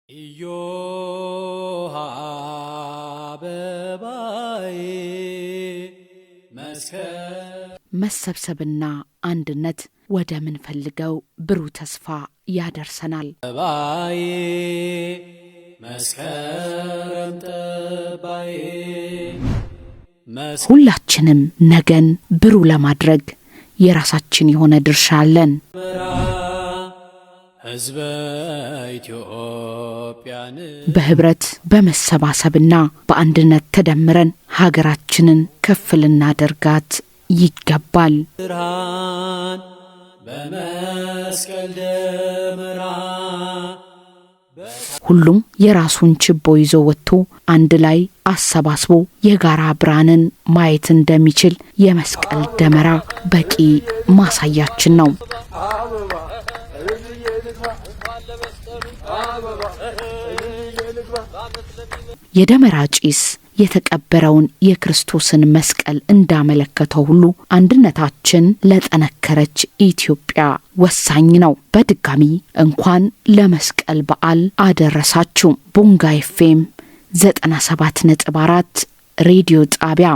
ኢዮሃ አበባዬ መሰብሰብና አንድነት ወደ ምን ፈልገው ብሩህ ተስፋ ያደርሰናል። አበባዬ መስከረም ጠባዬ ሁላችንም ነገን ብሩህ ለማድረግ የራሳችን የሆነ ድርሻ አለን። ሕዝበ ኢትዮጵያን በህብረት በመሰባሰብና በአንድነት ተደምረን ሀገራችንን ከፍ ልናደርጋት ይገባል። ብርሃን በመስቀል ደመራ ሁሉም የራሱን ችቦ ይዞ ወጥቶ አንድ ላይ አሰባስቦ የጋራ ብርሃንን ማየት እንደሚችል የመስቀል ደመራ በቂ ማሳያችን ነው። የደመራ ጭስ የተቀበረውን የክርስቶስን መስቀል እንዳመለከተው ሁሉ አንድነታችን ለጠነከረች ኢትዮጵያ ወሳኝ ነው። በድጋሚ እንኳን ለመስቀል በዓል አደረሳችሁ። ቦንጋ ኤፍኤም 97.4 ሬዲዮ ጣቢያ